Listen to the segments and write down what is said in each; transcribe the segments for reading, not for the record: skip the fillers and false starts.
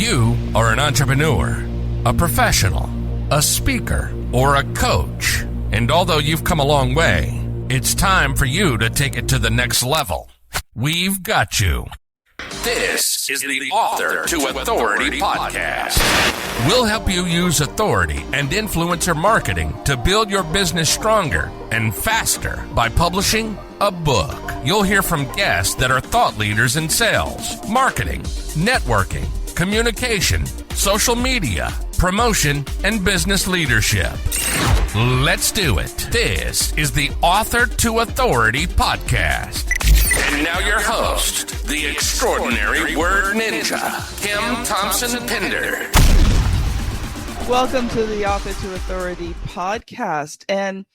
You are an entrepreneur, a professional, a speaker, or a coach. And although you've come a long way, it's time for you to take it to the next level. We've got you. This is the Author to Authority podcast. We'll help you use authority and influencer marketing to build your business stronger and faster by publishing a book. You'll hear from guests that are thought leaders in sales, marketing, networking, communication, social media, promotion, and business leadership. Let's do it. This is the Author to Authority podcast. And now your host, the extraordinary word ninja, Kim Thompson-Pinder. Welcome to the Author to Authority podcast. And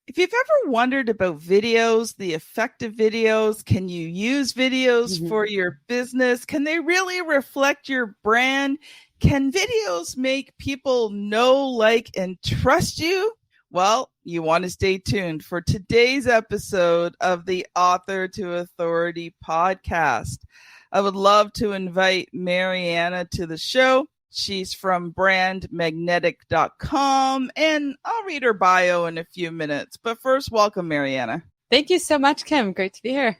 if you've ever wondered about videos, the effect of videos, can you use videos for your business? Can they really reflect your brand? Can videos make people know, like, and trust you? Well, you want to stay tuned for today's episode of the Author to Authority podcast. I would love to invite Mariana to the show. She's from brandmagnetic.com, and I'll read her bio in a few minutes. But first, welcome, Mariana. Thank you so much, Kim. Great to be here.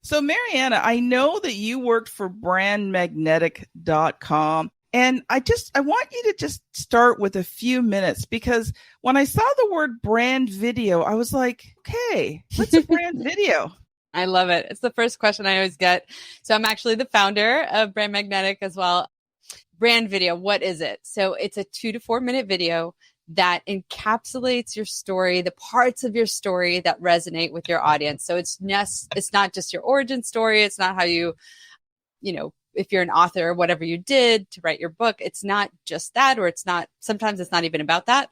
So, Mariana, I know that you worked for brandmagnetic.com. And I want you to just start with a few minutes, because when I saw the word brand video, I was like, okay, what's a brand video? I love it. It's the first question I always get. So I'm actually the founder of Brand Magnetic as well. Brand video, what is it? So it's a 2 to 4 minute video that encapsulates your story, the parts of your story that resonate with your audience. So it's not just your origin story. It's not how you if you're an author, whatever you did to write your book, it's not just that, or sometimes it's not even about that.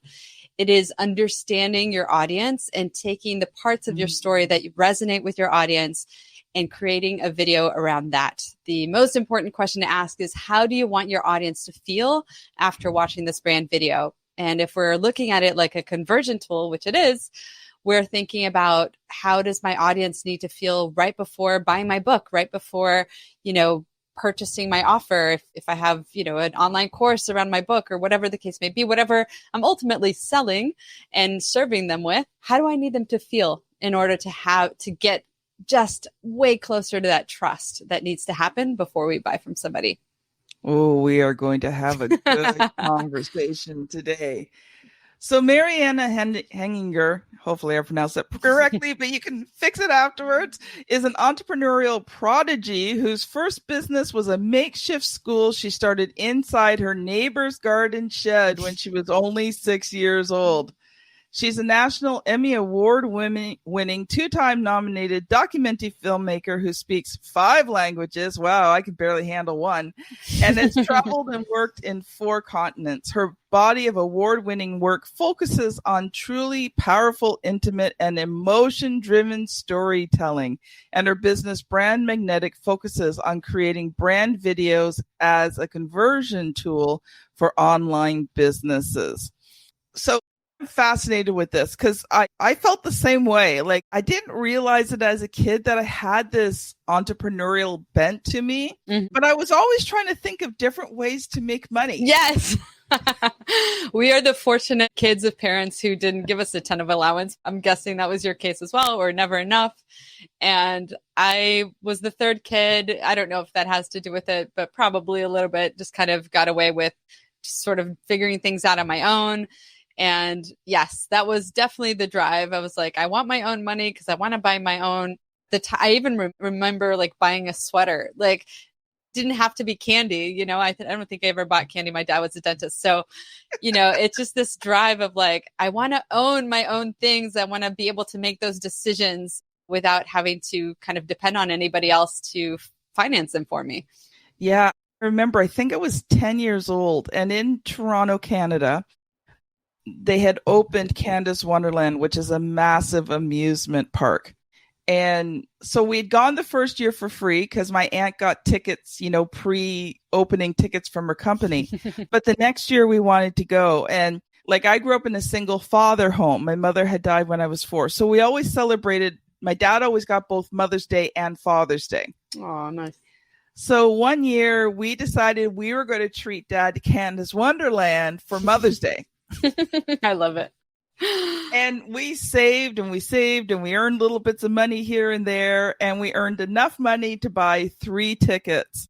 It is understanding your audience and taking the parts of your story that resonate with your audience and creating a video around that. The most important question to ask is, how do you want your audience to feel after watching this brand video? And if we're looking at it like a conversion tool, which it is, we're thinking about, how does my audience need to feel right before buying my book, right before, purchasing my offer, if I have, an online course around my book, or whatever the case may be, whatever I'm ultimately selling and serving them with, how do I need them to feel in order to get just way closer to that trust that needs to happen before we buy from somebody? Oh, we are going to have a good conversation today. So Mariana Henninger, hopefully I pronounced that correctly, but you can fix it afterwards, is an entrepreneurial prodigy whose first business was a makeshift school she started inside her neighbor's garden shed when she was only 6 years old. She's a National Emmy Award-winning, 2-time nominated documentary filmmaker who speaks 5 languages. Wow, I could barely handle one. And has traveled and worked in 4 continents. Her body of award-winning work focuses on truly powerful, intimate, and emotion-driven storytelling. And her business, Brand Magnetic, focuses on creating brand videos as a conversion tool for online businesses. So I'm fascinated with this because I felt the same way. Like, I didn't realize it as a kid that I had this entrepreneurial bent to me, but I was always trying to think of different ways to make money. Yes. We are the fortunate kids of parents who didn't give us a ton of allowance. I'm guessing that was your case as well, or never enough. And I was the third kid. I don't know if that has to do with it, but probably a little bit. Just kind of got away with just sort of figuring things out on my own. And yes, that was definitely the drive. I was like, I want my own money because I want to buy my own. I even remember like buying a sweater. Like, didn't have to be candy. I don't think I ever bought candy. My dad was a dentist. So, it's just this drive of like, I want to own my own things. I want to be able to make those decisions without having to kind of depend on anybody else to finance them for me. Yeah. I remember, I think I was 10 years old, and in Toronto, Canada, they had opened Canada's Wonderland, which is a massive amusement park. And so we'd gone the first year for free because my aunt got tickets, pre-opening tickets from her company. But the next year we wanted to go. And like, I grew up in a single father home. My mother had died when I was 4. So we always celebrated. My dad always got both Mother's Day and Father's Day. Oh, nice. So one year we decided we were going to treat Dad to Canada's Wonderland for Mother's Day. I love it. And we saved and we saved and we earned little bits of money here and there. And we earned enough money to buy 3 tickets.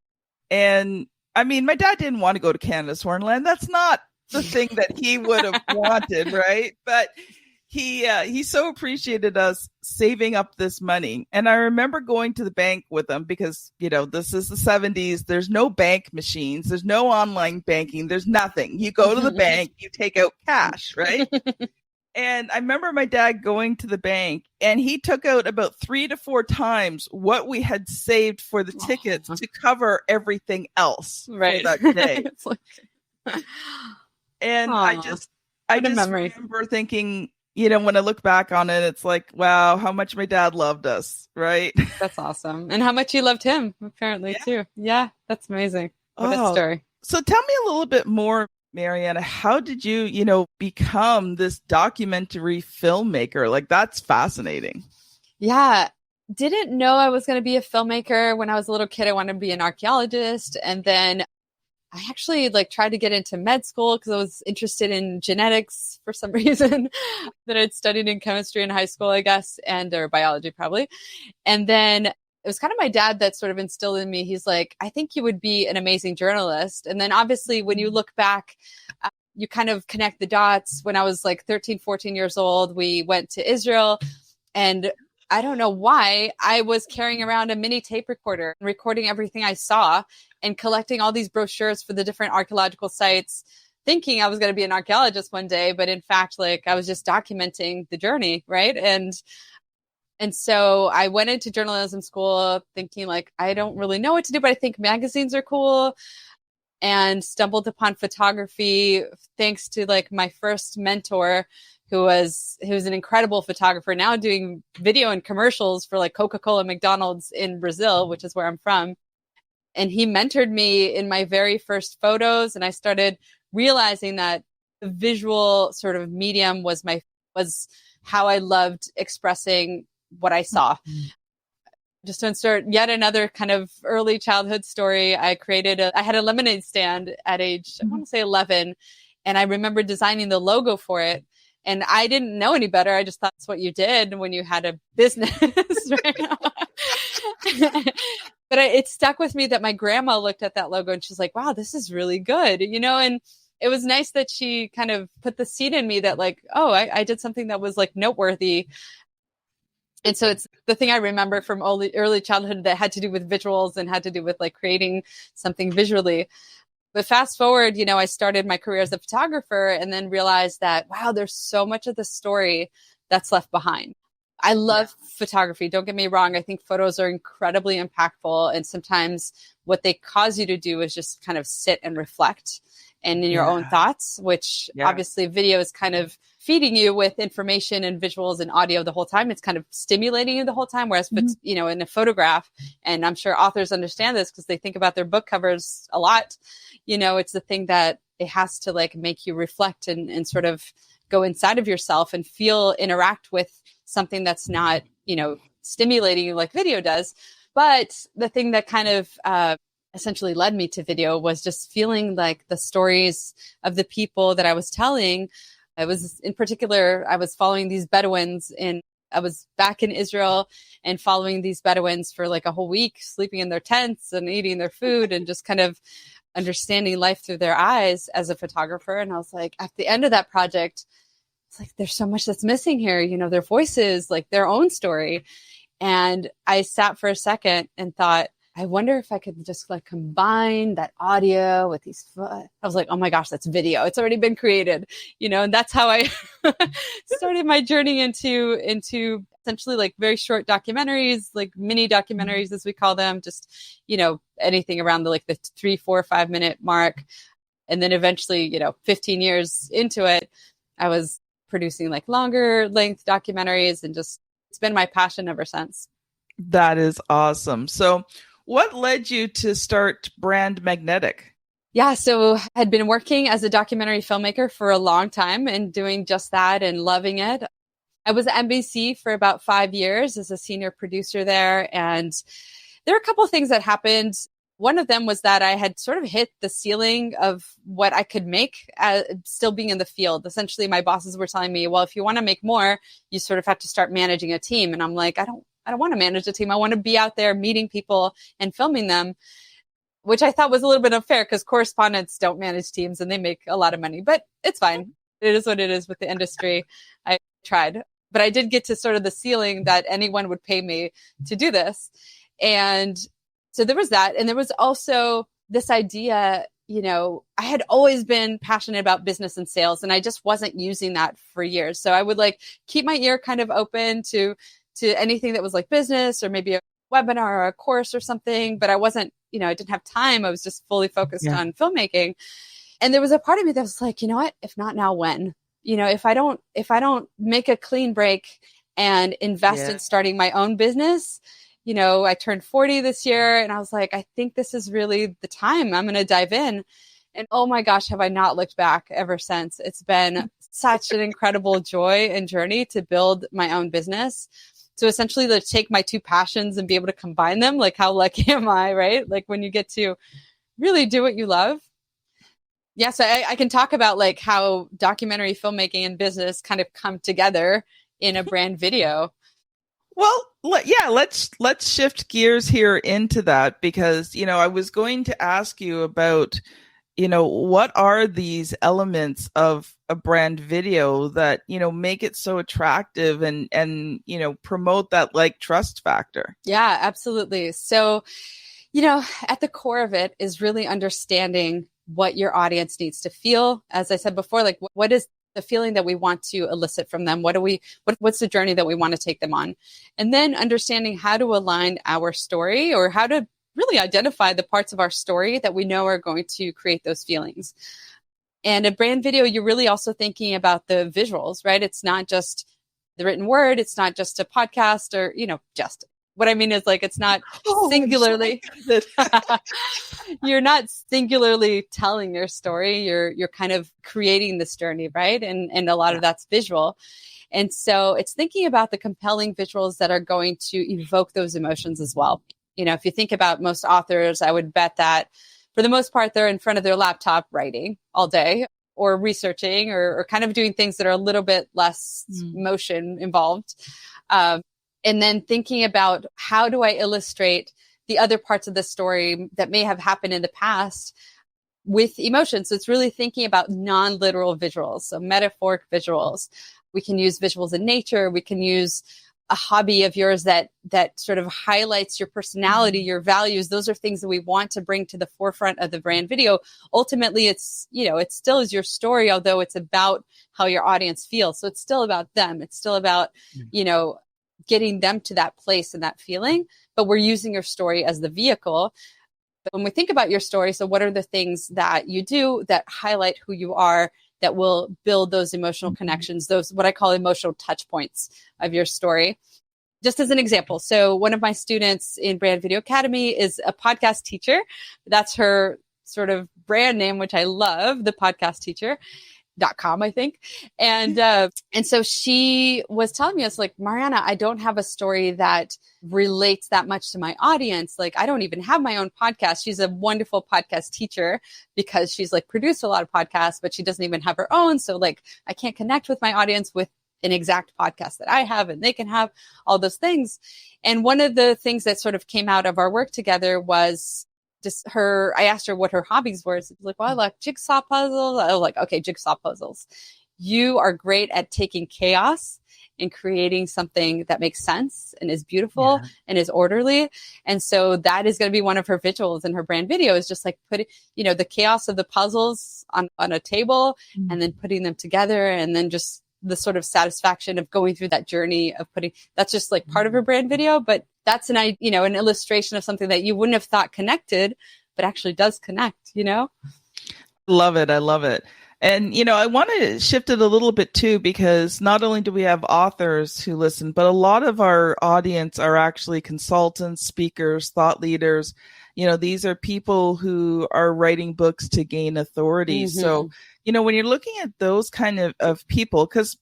And I mean, my dad didn't want to go to Canada's Wonderland. That's not the thing that he would have wanted, right? But he so appreciated us saving up this money. And I remember going to the bank with him because, you know, this is the 70s. There's no bank machines. There's no online banking. There's nothing. You go to the bank, you take out cash, right? And I remember my dad going to the bank and he took out about 3 to 4 times what we had saved for the tickets to cover everything else for that day. And I just remember thinking, you know, when I look back on it, it's like, wow, how much my dad loved us, right? That's awesome. And how much you loved him, apparently, too. Yeah, that's amazing. What a story. So tell me a little bit more, Mariana, how did you, you know, become this documentary filmmaker? Like, that's fascinating. Yeah. Didn't know I was going to be a filmmaker. When I was a little kid, I wanted to be an archaeologist. And then I actually tried to get into med school because I was interested in genetics for some reason that I'd studied in chemistry in high school, I guess, or biology probably. And then it was kind of my dad that sort of instilled in me. He's like, I think you would be an amazing journalist. And then obviously when you look back, you kind of connect the dots. When I was 13, 14 years old, we went to Israel, and I don't know why I was carrying around a mini tape recorder and recording everything I saw and collecting all these brochures for the different archaeological sites, thinking I was going to be an archaeologist one day. But in fact, I was just documenting the journey. Right. And so I went into journalism school thinking I don't really know what to do, but I think magazines are cool, and stumbled upon photography thanks to my first mentor, who was an incredible photographer, now doing video and commercials for Coca-Cola and McDonald's in Brazil, which is where I'm from. And he mentored me in my very first photos. And I started realizing that the visual sort of medium was how I loved expressing what I saw. Just to insert yet another kind of early childhood story, I had a lemonade stand at age, I want to say 11. And I remember designing the logo for it. And I didn't know any better. I just thought that's what you did when you had a business. But it stuck with me that my grandma looked at that logo and she's like, wow, this is really good, and it was nice that she kind of put the seed in me that I did something that was noteworthy. And so it's the thing I remember from early childhood that had to do with visuals and had to do with creating something visually. But fast forward, I started my career as a photographer and then realized that, wow, there's so much of the story that's left behind. I love photography. Don't get me wrong. I think photos are incredibly impactful. And sometimes what they cause you to do is just kind of sit and reflect and in your own thoughts, which obviously video is kind of feeding you with information and visuals and audio the whole time. It's kind of stimulating you the whole time. Whereas, in a photograph, and I'm sure authors understand this because they think about their book covers a lot, it's the thing that it has to make you reflect and sort of go inside of yourself and interact with something that's not, stimulating you like video does. But the thing that kind of essentially led me to video was just feeling the stories of the people that I was telling. I was following these Bedouins I was back in Israel and following these Bedouins for a whole week, sleeping in their tents and eating their food and just kind of understanding life through their eyes as a photographer. And I was at the end of that project, it's there's so much that's missing here, their voices, their own story. And I sat for a second and thought, I wonder if I could just combine that audio with these. I was like, oh my gosh, that's video. It's already been created, and that's how I started my journey into essentially very short documentaries, mini documentaries, as we call them, just, anything around the 3, 4, 5 minute mark. And then eventually, 15 years into it, I was producing longer length documentaries, and just, it's been my passion ever since. That is awesome. So what led you to start Brand Magnetic? Yeah, so I had been working as a documentary filmmaker for a long time and doing just that and loving it. I was at NBC for about 5 years as a senior producer there. And there are a couple of things that happened. One of them was that I had sort of hit the ceiling of what I could make still being in the field. Essentially, my bosses were telling me, well, if you want to make more, you sort of have to start managing a team. And I'm like, I don't want to manage a team. I want to be out there meeting people and filming them, which I thought was a little bit unfair because correspondents don't manage teams and they make a lot of money, but it's fine. It is what it is with the industry. I tried, but I did get to sort of the ceiling that anyone would pay me to do this. And so there was that. And there was also this idea, I had always been passionate about business and sales, and I just wasn't using that for years. So I would keep my ear kind of open to anything that was like business or maybe a webinar or a course or something, but I wasn't, I didn't have time. I was just fully focused on filmmaking. And there was a part of me that was like, you know what, if not now, when? If I don't make a clean break and invest in starting my own business, I turned 40 this year and I was like, I think this is really the time. I'm going to dive in. And oh my gosh, have I not looked back ever since. It's been such an incredible joy and journey to build my own business. So essentially to take my two passions and be able to combine them, like how lucky am I, right? Like when you get to really do what you love. Yeah, so I can talk about how documentary filmmaking and business kind of come together in a brand video. Well, let's shift gears here into that because, I was going to ask you about, what are these elements of a brand video that, make it so attractive and promote that trust factor? Yeah, absolutely. So, at the core of it is really understanding what your audience needs to feel. As I said before, what is the feeling that we want to elicit from them? What's the journey that we want to take them on? And then understanding how to align our story or how to really identify the parts of our story that we know are going to create those feelings. And a brand video, you're really also thinking about the visuals, right? It's not just the written word. It's not just a podcast or, just what I mean is it's not singularly, you're not singularly telling your story. You're kind of creating this journey, right? And a lot of that's visual. And so it's thinking about the compelling visuals that are going to evoke those emotions as well. If you think about most authors, I would bet that for the most part, they're in front of their laptop writing all day or researching or kind of doing things that are a little bit less motion involved. And then thinking about how do I illustrate the other parts of the story that may have happened in the past with emotions. So it's really thinking about non-literal visuals, so metaphoric visuals. We can use visuals in nature. We can use a hobby of yours that sort of highlights your personality, your values. Those are things that we want to bring to the forefront of the brand video. Ultimately, it's, it still is your story, although it's about how your audience feels. So it's still about them. It's still about, getting them to that place and that feeling, but we're using your story as the vehicle. But when we think about your story, so what are the things that you do that highlight who you are, that will build those emotional connections, those what I call emotional touch points of your story? Just as an example, so one of my students in Brand Video Academy is a podcast teacher. That's her sort of brand name, which I love, the podcast teacher.com, I think. And so she was telling me, I was like, Mariana, I don't have a story that relates that much to my audience. I don't even have my own podcast. She's a wonderful podcast teacher because she's produced a lot of podcasts, but she doesn't even have her own. So I can't connect with my audience with an exact podcast that I have and they can have all those things. And one of the things that sort of came out of our work together was just I asked her what her hobbies were. So well, I like jigsaw puzzles. I was like, okay, jigsaw puzzles. You are great at taking chaos and creating something that makes sense and is beautiful and is orderly. And so that is going to be one of her visuals in her brand video, is just putting, the chaos of the puzzles on a table and then putting them together, and then just the sort of satisfaction of going through that journey of that's just part of her brand video. But that's an illustration of something that you wouldn't have thought connected, but actually does connect, Love it. I love it. And, I want to shift it a little bit too, because not only do we have authors who listen, but a lot of our audience are actually consultants, speakers, thought leaders. These are people who are writing books to gain authority. So, when you're looking at those kind of people, because,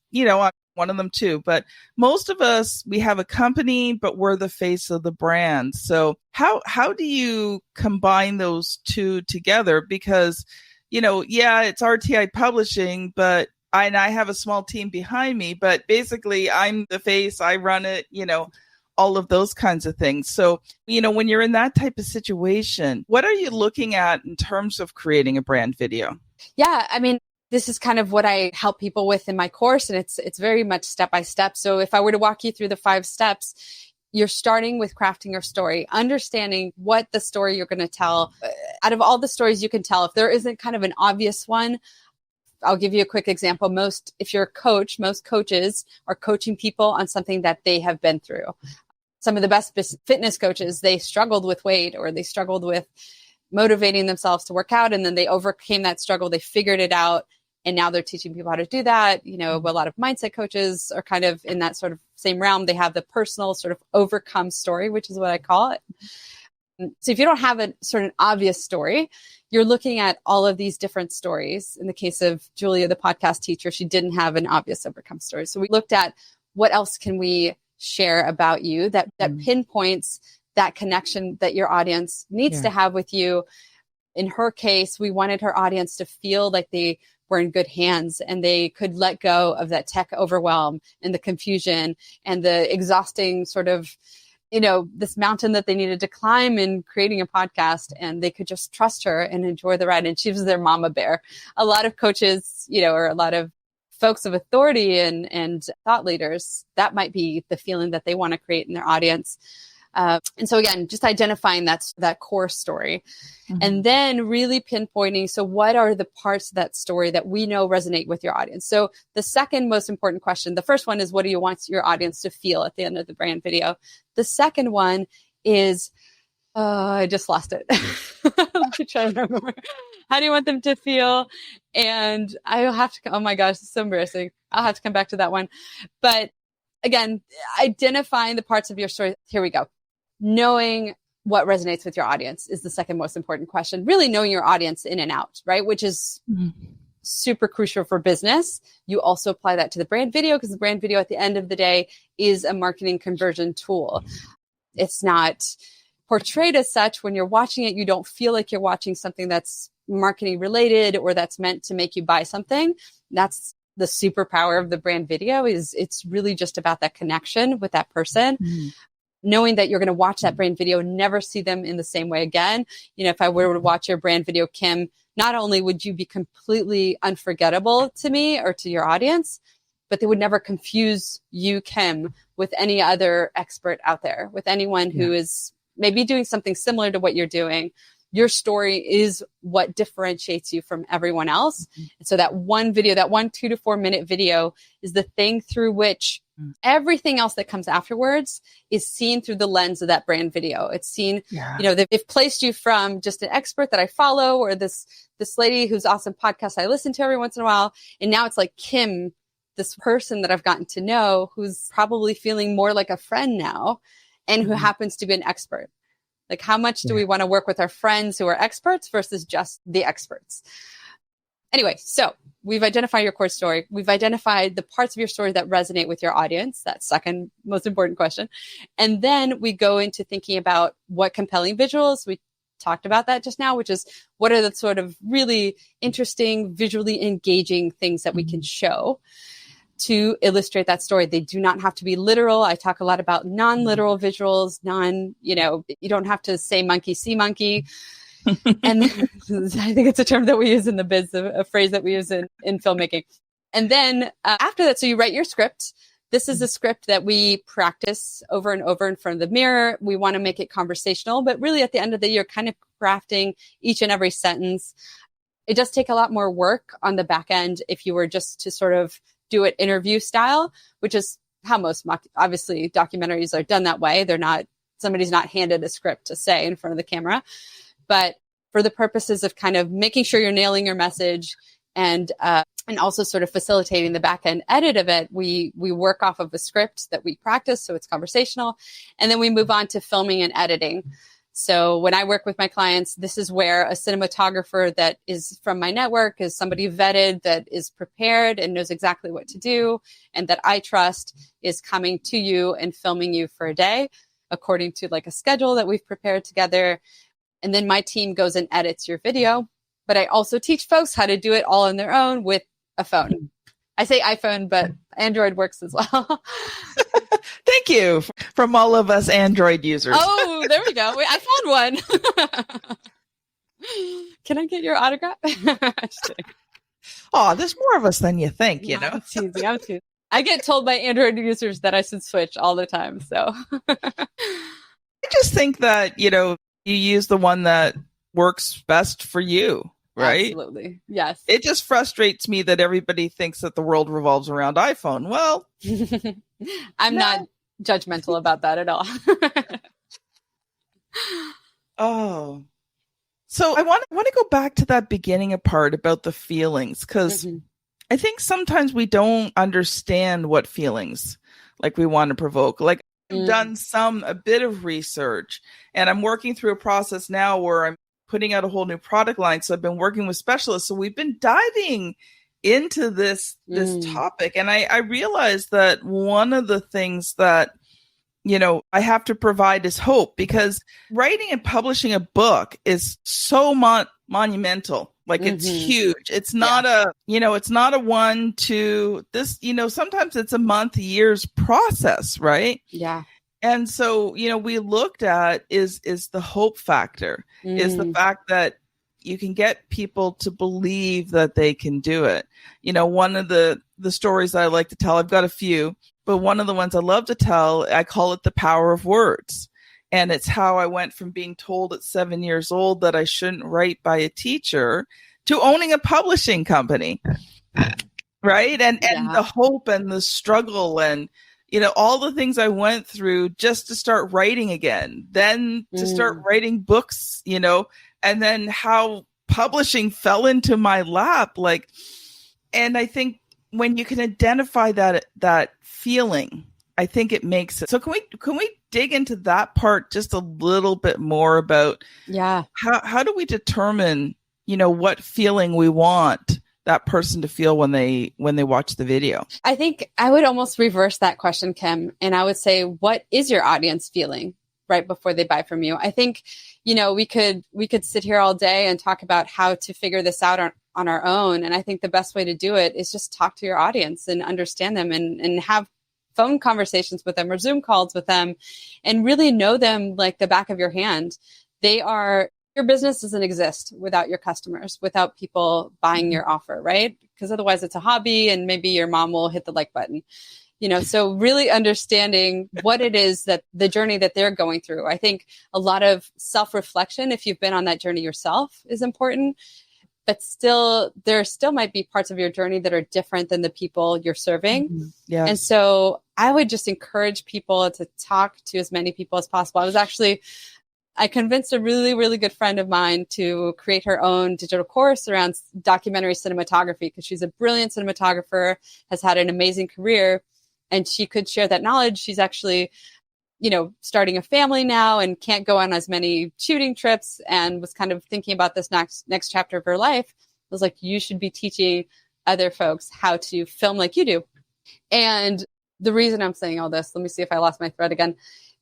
one of them too. But most of us, we have a company, but we're the face of the brand. So how do you combine those two together? Because, it's RTI Publishing, but I have a small team behind me, but basically I'm the face, I run it, all of those kinds of things. So, when you're in that type of situation, what are you looking at in terms of creating a brand video? Yeah, I mean, this is kind of what I help people with in my course, and it's very much step by step. So if I were to walk you through the 5 steps, you're starting with crafting your story, understanding what the story you're going to tell. Out of all the stories you can tell, if there isn't kind of an obvious one, I'll give you a quick example. If you're a coach, most coaches are coaching people on something that they have been through. Some of the best fitness coaches, they struggled with weight, or they struggled with motivating themselves to work out, and then they overcame that struggle. They figured it out, and now they're teaching people how to do that. A lot of mindset coaches are kind of in that sort of same realm. They have the personal sort of overcome story, which is what I call it. So if you don't have a sort of obvious story, you're looking at all of these different stories. In the case of Julia, the podcast teacher, she didn't have an obvious overcome story. So we looked at what else can we share about you that pinpoints that connection that your audience needs to have with you. In her case, we wanted her audience to feel like they were in good hands and they could let go of that tech overwhelm and the confusion and the exhausting sort of, this mountain that they needed to climb in creating a podcast, and they could just trust her and enjoy the ride. And she was their mama bear. A lot of coaches, or a lot of folks of authority and thought leaders, that might be the feeling that they want to create in their audience. And so again, just identifying that core story, and then really pinpointing, so what are the parts of that story that we know resonate with your audience? So the second most important question, the first one is, what do you want your audience to feel at the end of the brand video? The second one is, I just lost it. Let me try to remember. How do you want them to feel? And I'll have to, oh my gosh, it's so embarrassing. I'll have to come back to that one. But again, identifying the parts of your story. Here we go. Knowing what resonates with your audience is the second most important question. Really knowing your audience in and out, right? Which is super crucial for business. You also apply that to the brand video, because the brand video at the end of the day is a marketing conversion tool. It's not portrayed as such. When you're watching it, you don't feel like you're watching something that's marketing related or that's meant to make you buy something. That's the superpower of the brand video, is it's really just about that connection with that person. Knowing that you're going to watch that brand video and never see them in the same way again. If I were to watch your brand video, Kim, not only would you be completely unforgettable to me or to your audience, but they would never confuse you, Kim, with any other expert out there, with anyone who is maybe doing something similar to what you're doing. Your story is what differentiates you from everyone else. And so that one video, that 1 2 to 4 minute video, is the thing through which everything else that comes afterwards is seen through the lens of that brand video. It's seen, they've placed you from just an expert that I follow, or this lady whose awesome podcast I listen to every once in a while. And now it's like Kim, this person that I've gotten to know, who's probably feeling more like a friend now, and who happens to be an expert. Like, how much do we want to work with our friends who are experts versus just the experts? Anyway, so we've identified your core story. We've identified the parts of your story that resonate with your audience. That second most important question. And then we go into thinking about what compelling visuals. We talked about that just now, which is what are the sort of really interesting, visually engaging things that we can show to illustrate that story. They do not have to be literal. I talk a lot about non-literal visuals, you don't have to say monkey, see monkey. And I think it's a term that we use in the biz, a phrase that we use in filmmaking. And then after that, so you write your script. This is a script that we practice over and over in front of the mirror. We want to make it conversational, but really at the end of the year, kind of crafting each and every sentence. It does take a lot more work on the back end if you were just to sort of do it interview style, which is how most obviously documentaries are done that way. Somebody's not handed a script to say in front of the camera. But for the purposes of kind of making sure you're nailing your message and also sort of facilitating the back end edit of it, we work off of a script that we practice, so it's conversational, and then we move on to filming and editing. So when I work with my clients, this is where a cinematographer that is from my network is somebody vetted, that is prepared and knows exactly what to do, and that I trust is coming to you and filming you for a day according to like a schedule that we've prepared together. And then my team goes and edits your video. But I also teach folks how to do it all on their own with a phone. I say iPhone, but Android works as well. Thank you from all of us Android users. Oh, there we go. Wait, I found one. Can I get your autograph? Oh, there's more of us than you think, you know. I'm teasing. I get told by Android users that I should switch all the time. So I just think that, you know, you use the one that works best for you, right? Absolutely. Yes. It just frustrates me that everybody thinks that the world revolves around iPhone. Well, I'm not judgmental about that at all. Oh, so I want to go back to that beginning part about the feelings, because I think sometimes we don't understand what feelings like we want to provoke. Like I've done a bit of research, and I'm working through a process now where I'm putting out a whole new product line. So I've been working with specialists. So we've been diving into this topic. And I realized that one of the things that, you know, I have to provide is hope, because writing and publishing a book is so monumental. Like it's huge. It's not it's not a 1, 2, this, you know, sometimes it's a month, years process, right? Yeah. And so, you know, we looked at is the hope factor, is the fact that you can get people to believe that they can do it. You know, one of the stories that I like to tell, I've got a few, but one of the ones I love to tell, I call it the power of words. And it's how I went from being told at 7 years old that I shouldn't write by a teacher to owning a publishing company. Right. And the hope and the struggle and, you know, all the things I went through just to start writing again, then to start writing books, you know, and then how publishing fell into my lap. Like, and I think when you can identify that feeling, I think it makes it. So can we dig into that part just a little bit more about how do we determine, you know, what feeling we want that person to feel when they watch the video? I think I would almost reverse that question, Kim. And I would say, what is your audience feeling right before they buy from you? I think, you know, we could sit here all day and talk about how to figure this out on our own. And I think the best way to do it is just talk to your audience and understand them and have phone conversations with them or Zoom calls with them and really know them like the back of your hand. Your business doesn't exist without your customers, without people buying your offer, right? Because otherwise it's a hobby and maybe your mom will hit the like button, you know, so really understanding what it is that the journey that they're going through. I think a lot of self-reflection, if you've been on that journey yourself, is important, but there still might be parts of your journey that are different than the people you're serving. Yes. And so I would just encourage people to talk to as many people as possible. I convinced a really, really good friend of mine to create her own digital course around documentary cinematography, because she's a brilliant cinematographer, has had an amazing career, and she could share that knowledge. She's actually, you know, starting a family now and can't go on as many shooting trips, and was kind of thinking about this next chapter of her life. I was like, you should be teaching other folks how to film like you do. And the reason I'm saying all this, let me see if I lost my thread again,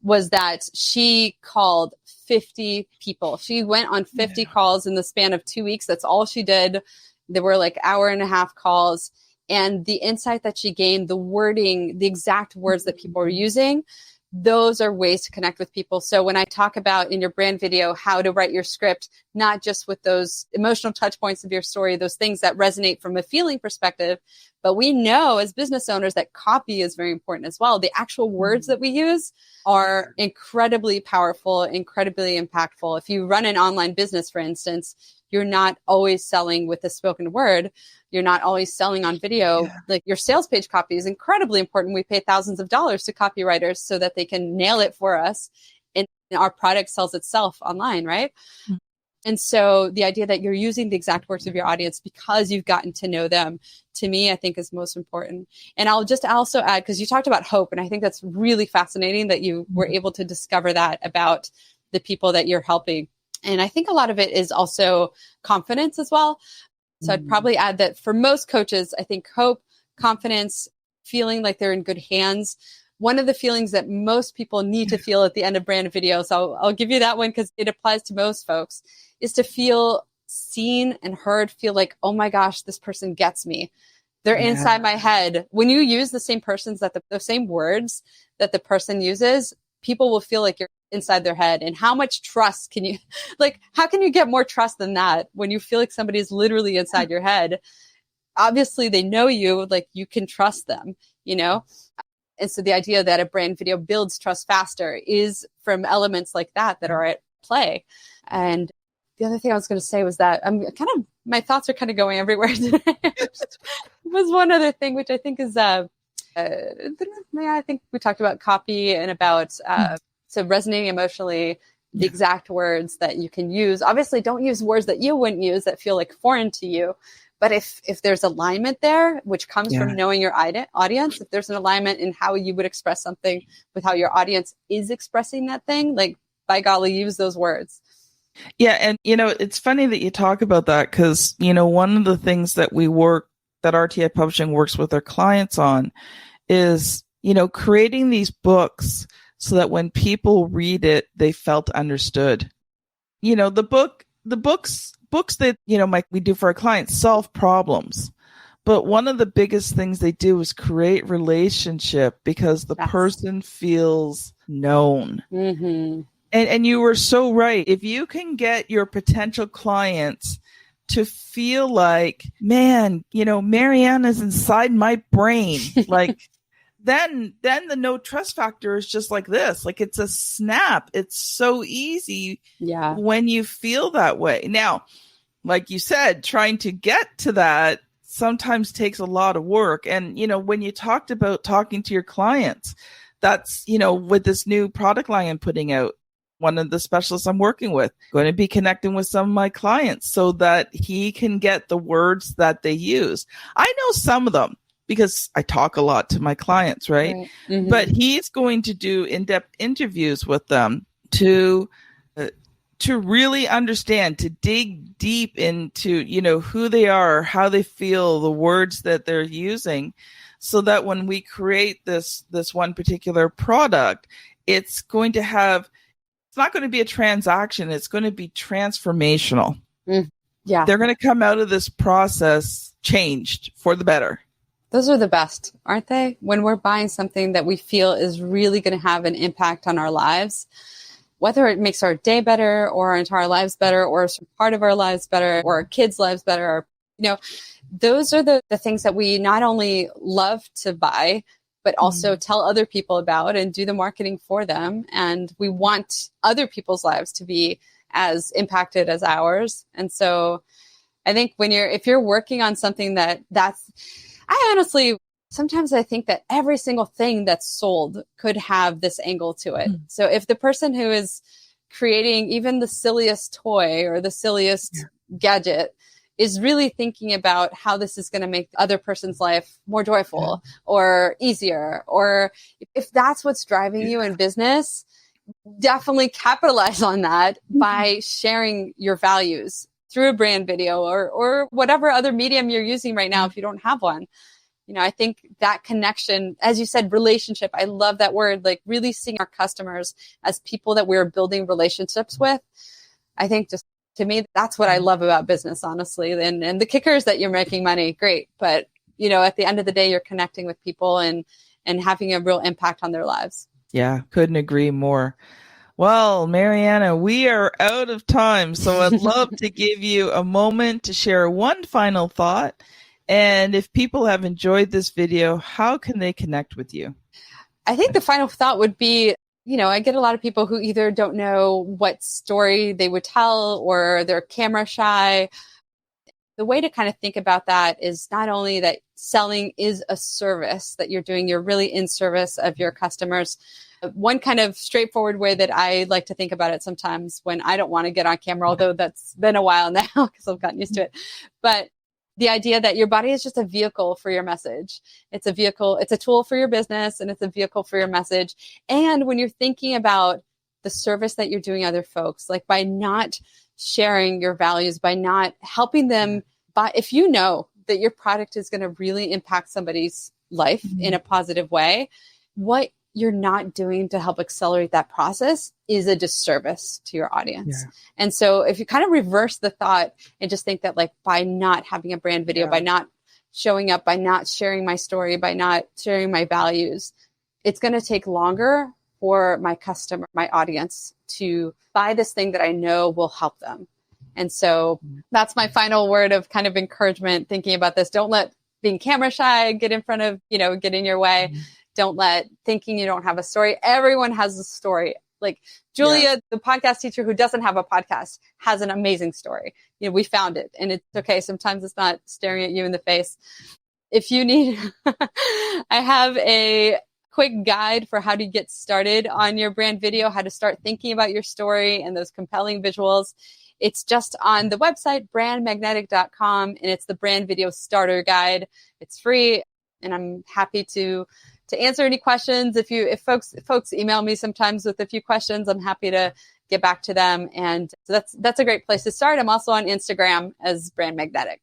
was that she called 50 people. She went on 50 calls in the span of 2 weeks. That's all she did. There were like hour and a half calls. And the insight that she gained, the wording, the exact words that people were using, those are ways to connect with people. So when I talk about in your brand video how to write your script, not just with those emotional touch points of your story, those things that resonate from a feeling perspective, but we know as business owners that copy is very important as well. The actual words that we use are incredibly powerful, incredibly impactful. If you run an online business, for instance, you're not always selling with the spoken word. You're not always selling on video. Like your sales page copy is incredibly important. We pay thousands of dollars to copywriters so that they can nail it for us. And our product sells itself online, right? Mm-hmm. And so the idea that you're using the exact words of your audience because you've gotten to know them, to me, I think is most important. And I'll just also add, because you talked about hope, and I think that's really fascinating that you were able to discover that about the people that you're helping. And I think a lot of it is also confidence as well. So I'd probably add that for most coaches, I think hope, confidence, feeling like they're in good hands. One of the feelings that most people need to feel at the end of brand videos, so I'll give you that one because it applies to most folks, is to feel seen and heard, feel like, oh my gosh, this person gets me. They're inside my head. When you use the same the same words that the person uses, people will feel like you're inside their head. And how much trust can you, how can you get more trust than that when you feel like somebody's literally inside your head? Obviously they know you, you can trust them, And so the idea that a brand video builds trust faster is from elements like that are at play. And the other thing I was going to say was that my thoughts are kind of going everywhere today. was one other thing, which I think is, I think we talked about copy and about, so resonating emotionally, the exact words that you can use. Obviously, don't use words that you wouldn't use that feel like foreign to you. But if there's alignment there, which comes from knowing your audience, if there's an alignment in how you would express something with how your audience is expressing that thing, by golly, use those words. Yeah. And, it's funny that you talk about that because, one of the things that that RTI Publishing works with their clients on is, creating these books so that when people read it, they felt understood. The books that, we do for our clients solve problems. But one of the biggest things they do is create relationship because the person feels known. Mm-hmm. And you were so right. If you can get your potential clients to feel like, man, Mariana's inside my brain, then the no trust factor is just like this. It's a snap. It's so easy when you feel that way. Now, like you said, trying to get to that sometimes takes a lot of work. And, when you talked about talking to your clients, that's, with this new product line I'm putting out, one of the specialists I'm working with, going to be connecting with some of my clients so that he can get the words that they use. I know some of them because I talk a lot to my clients, right? Mm-hmm. But he's going to do in-depth interviews with them to really understand, to dig deep into, who they are, how they feel, the words that they're using, so that when we create this one particular product, it's not going to be a transaction. It's going to be transformational. Yeah. They're going to come out of this process changed for the better. Those are the best, aren't they? When we're buying something that we feel is really going to have an impact on our lives, whether it makes our day better or our entire lives better or part of our lives better or our kids' lives better, or, those are the things that we not only love to buy, but also tell other people about and do the marketing for them. And we want other people's lives to be as impacted as ours. And so I think if you're working on something sometimes I think that every single thing that's sold could have this angle to it. So if the person who is creating even the silliest toy or the silliest gadget is really thinking about how this is going to make the other person's life more joyful or easier, or if that's what's driving you in business, definitely capitalize on that by sharing your values through a brand video or whatever other medium you're using right now if you don't have one. I think that connection, as you said, relationship, I love that word, really seeing our customers as people that we're building relationships with. I think just to me, that's what I love about business, honestly. And the kicker is that you're making money. Great. But, at the end of the day, you're connecting with people and having a real impact on their lives. Yeah, couldn't agree more. Well, Mariana, we are out of time. So I'd love to give you a moment to share one final thought. And if people have enjoyed this video, how can they connect with you? I think the final thought would be, I get a lot of people who either don't know what story they would tell or they're camera shy. The way to kind of think about that is not only that selling is a service that you're doing, you're really in service of your customers. One kind of straightforward way that I like to think about it sometimes when I don't want to get on camera, although that's been a while now because I've gotten used to it. But the idea that your body is just a vehicle for your message. It's a tool for your business, and it's a vehicle for your message. And when you're thinking about the service that you're doing other folks, like by not sharing your values, by not helping them, if you know that your product is going to really impact somebody's life in a positive way, what you're not doing to help accelerate that process is a disservice to your audience. Yeah. And so if you kind of reverse the thought and just think that like by not having a brand video, by not showing up, by not sharing my story, by not sharing my values, it's going to take longer for my customer, my audience to buy this thing that I know will help them. And so that's my final word of kind of encouragement, thinking about this. Don't let being camera shy get in front of, get in your way. Don't let thinking you don't have a story. Everyone has a story. Like Julia, the podcast teacher who doesn't have a podcast, has an amazing story. We found it, and it's okay. Sometimes it's not staring at you in the face. If you need, I have a quick guide for how to get started on your brand video, how to start thinking about your story and those compelling visuals. It's just on the website, brandmagnetic.com, and it's the brand video starter guide. It's free, and I'm happy to answer any questions. If folks email me sometimes with a few questions, I'm happy to get back to them. And so that's a great place to start. I'm also on Instagram as Brand Magnetic.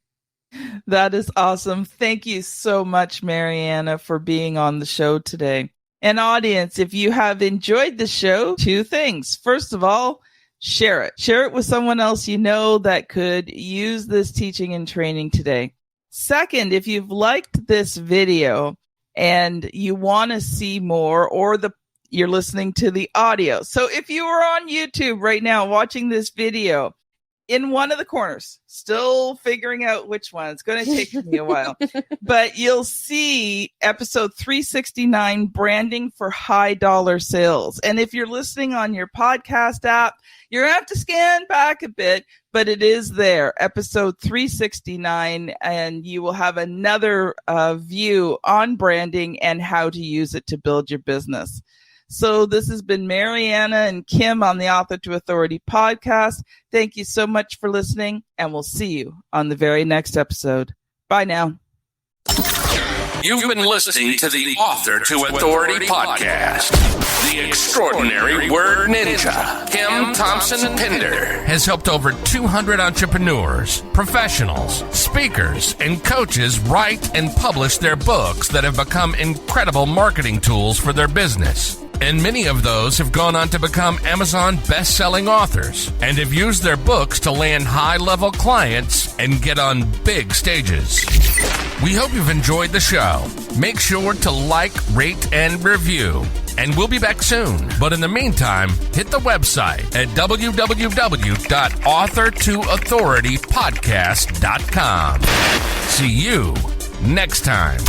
That is awesome. Thank you so much, Mariana, for being on the show today. And audience, if you have enjoyed the show, 2 things. First of all, share it. Share it with someone else you know that could use this teaching and training today. Second, if you've liked this video and you want to see more, or you're listening to the audio. So if you are on YouTube right now watching this video, in one of the corners, still figuring out which one, it's going to take me a while, but you'll see episode 369, Branding for High Dollar Sales. And if you're listening on your podcast app, you're going to have to scan back a bit, but it is there, episode 369, and you will have another view on branding and how to use it to build your business. So this has been Mariana and Kim on the Author to Authority podcast. Thank you so much for listening, and we'll see you on the very next episode. Bye now. You've been listening to the Author to Authority podcast. The extraordinary word ninja, Kim Thompson-Pinder, has helped over 200 entrepreneurs, professionals, speakers, and coaches write and publish their books that have become incredible marketing tools for their business. And many of those have gone on to become Amazon best-selling authors and have used their books to land high-level clients and get on big stages. We hope you've enjoyed the show. Make sure to like, rate, and review. And we'll be back soon. But in the meantime, hit the website at www.authortoauthoritypodcast.com. See you next time.